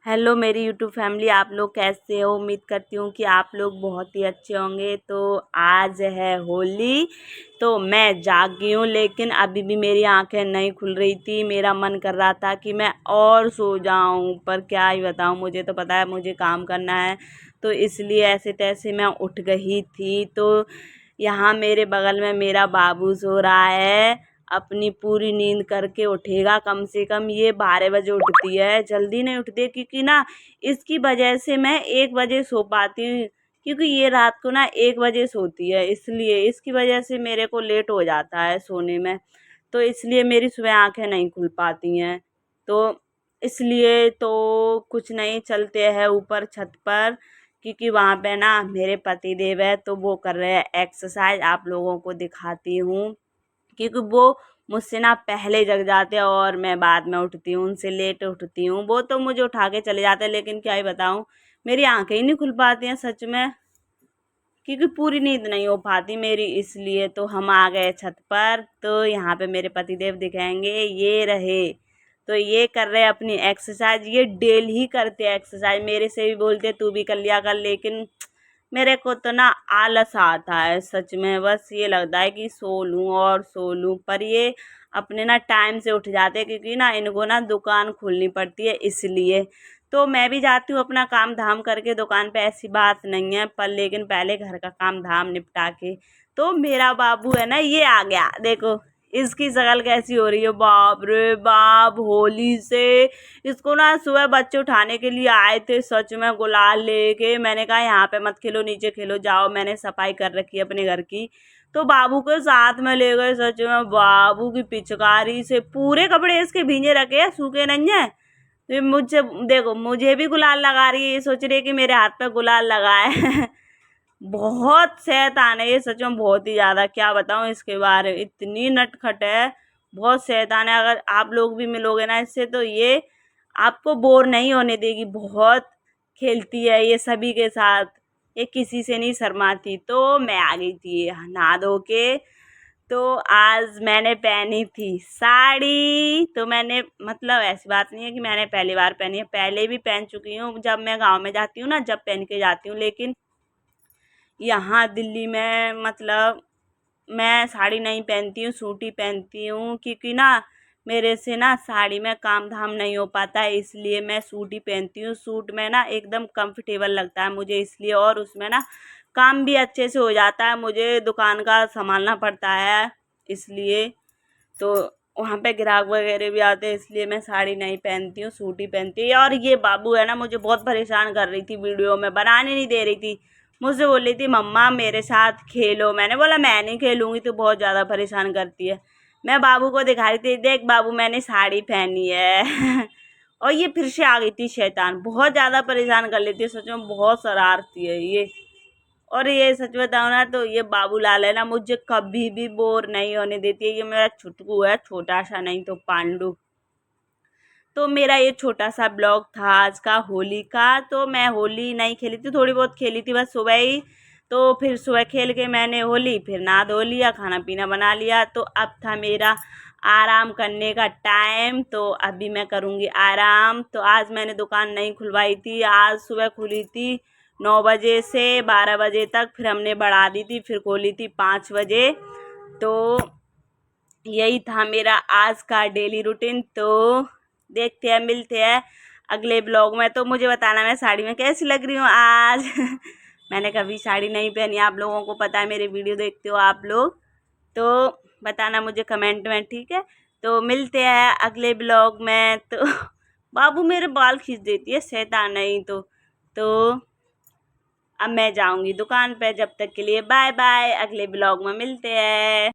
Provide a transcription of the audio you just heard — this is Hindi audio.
हेलो मेरी यूट्यूब फैमिली, आप लोग कैसे हो। उम्मीद करती हूँ कि आप लोग बहुत ही अच्छे होंगे। तो आज है होली, तो मैं जागी हूँ, लेकिन अभी भी मेरी आंखें नहीं खुल रही थी। मेरा मन कर रहा था कि मैं और सो जाऊँ, पर क्या ही बताऊँ, मुझे तो पता है मुझे काम करना है, तो इसलिए ऐसे तैसे मैं उठ गई थी। तो यहाँ मेरे बगल में मेरा बाबू सो रहा है, अपनी पूरी नींद करके उठेगा। कम से कम ये 12 बजे उठती है, जल्दी नहीं उठती है, क्योंकि ना इसकी वजह से मैं 1 बजे सो पाती हूँ। क्योंकि ये रात को ना 1 बजे सोती है, इसलिए इसकी वजह से मेरे को लेट हो जाता है सोने में। तो इसलिए मेरी सुबह आंखें नहीं खुल पाती हैं। तो इसलिए तो कुछ नहीं, चलते हैं ऊपर छत पर, क्योंकि वहाँ पे ना मेरे पति देव है, तो वो कर रहे हैं एक्सरसाइज। आप लोगों को दिखाती हूँ, क्योंकि वो मुझसे ना पहले जग जाते हैं और मैं बाद में उठती हूँ, उनसे लेट उठती हूँ। वो तो मुझे उठा के चले जाते हैं, लेकिन क्या ही बताऊँ, मेरी आंखें ही नहीं खुल पाती हैं सच में, क्योंकि पूरी नींद नहीं हो पाती मेरी। इसलिए तो हम आ गए छत पर। तो यहाँ पे मेरे पतिदेव दिखाएंगे, ये रहे। तो ये कर रहे हैं अपनी एक्सरसाइज, ये डेली ही करते हैं एक्सरसाइज। मेरे से भी बोलते तू भी कर लिया कर, लेकिन मेरे को तो ना आलस आता है सच में। बस ये लगता है कि सो लूँ और सो लूँ, पर ये अपने ना टाइम से उठ जाते हैं, क्योंकि ना इनको ना दुकान खोलनी पड़ती है, इसलिए। तो मैं भी जाती हूँ अपना काम धाम करके दुकान पे, ऐसी बात नहीं है, पर लेकिन पहले घर का काम धाम निपटा के। तो मेरा बाबू है ना, ये आ गया, देखो इसकी शक्ल कैसी हो रही है, बाप रे बाप। होली से इसको ना सुबह बच्चे उठाने के लिए आए थे, सच में गुलाल लेके। मैंने कहा यहाँ पे मत खेलो, नीचे खेलो जाओ, मैंने सफाई कर रखी है अपने घर की। तो बाबू को साथ में ले गए, सच में बाबू की पिचकारी से पूरे कपड़े इसके भींजे रखे हैं, सूखे नहीं है। तो मुझसे देखो, मुझे भी गुलाल लगा रही है, ये सोच रही है कि मेरे हाथ पे गुलाल लगाए। बहुत शैतान है ये सच में, बहुत ही ज़्यादा। क्या बताऊँ इसके बारे में, इतनी नटखट है, बहुत शैतान है। अगर आप लोग भी मिलोगे ना इससे, तो ये आपको बोर नहीं होने देगी। बहुत खेलती है ये सभी के साथ, ये किसी से नहीं शर्माती। तो मैं आ गई थी नहा धो के। तो आज मैंने पहनी थी साड़ी। तो मैंने, मतलब ऐसी बात नहीं है कि मैंने पहली बार पहनी है, पहले भी पहन चुकी हूँ जब मैं गांव में जाती हूँ ना, जब पहन के जाती हूँ। लेकिन यहाँ दिल्ली में मतलब मैं साड़ी नहीं पहनती हूँ, सूट ही पहनती हूँ, क्योंकि ना मेरे से ना साड़ी में काम धाम नहीं हो पाता है, इसलिए मैं सूट ही पहनती हूँ। सूट में ना एकदम कंफर्टेबल लगता है मुझे, इसलिए। और उसमें ना काम भी अच्छे से हो जाता है, मुझे दुकान का संभालना पड़ता है, इसलिए। तो वहाँ पे ग्राहक वगैरह भी आते हैं, इसलिए मैं साड़ी नहीं पहनती हूँ, सूट ही पहनती हूँ। और ये बाबू है ना, मुझे बहुत परेशान कर रही थी, वीडियो में बनाने नहीं दे रही थी। मुझसे बोल रही थी मम्मा मेरे साथ खेलो। मैंने बोला मैं नहीं खेलूँगी, तो बहुत ज़्यादा परेशान करती है। मैं बाबू को दिखा रही थी, देख बाबू मैंने साड़ी पहनी है। और ये फिर से आ गई थी शैतान, बहुत ज़्यादा परेशान कर लेती है सच में, बहुत शरारती है ये। और ये सच बताऊँ ना, तो ये बाबूलाल है ना, मुझे कभी भी बोर नहीं होने देती है। ये मेरा छुटकू है, छोटा सा नहीं तो पांडु। तो मेरा ये छोटा सा ब्लॉग था आज का होली का। तो मैं होली नहीं खेली थी, थोड़ी बहुत खेली थी बस सुबह ही। तो फिर सुबह खेल के मैंने होली, फिर नहा धो लिया, खाना पीना बना लिया। तो अब था मेरा आराम करने का टाइम, तो अभी मैं करूँगी आराम। तो आज मैंने दुकान नहीं खुलवाई थी, आज सुबह खुली थी 9 बजे से 12 बजे तक, फिर हमने बढ़ा दी थी, फिर खोली थी 5 बजे। तो यही था मेरा आज का डेली रूटीन। तो देखते हैं, मिलते हैं अगले ब्लॉग में। तो मुझे बताना मैं साड़ी में कैसी लग रही हूँ आज। मैंने कभी साड़ी नहीं पहनी, आप लोगों को पता है, मेरे वीडियो देखते हो आप लोग, तो बताना मुझे कमेंट में, ठीक है। तो मिलते हैं अगले ब्लॉग में। तो बाबू मेरे बाल खींच देती है, शैतान नहीं तो अब मैं जाऊंगी दुकान पे, जब तक के लिए बाय बाय, अगले ब्लॉग में मिलते हैं।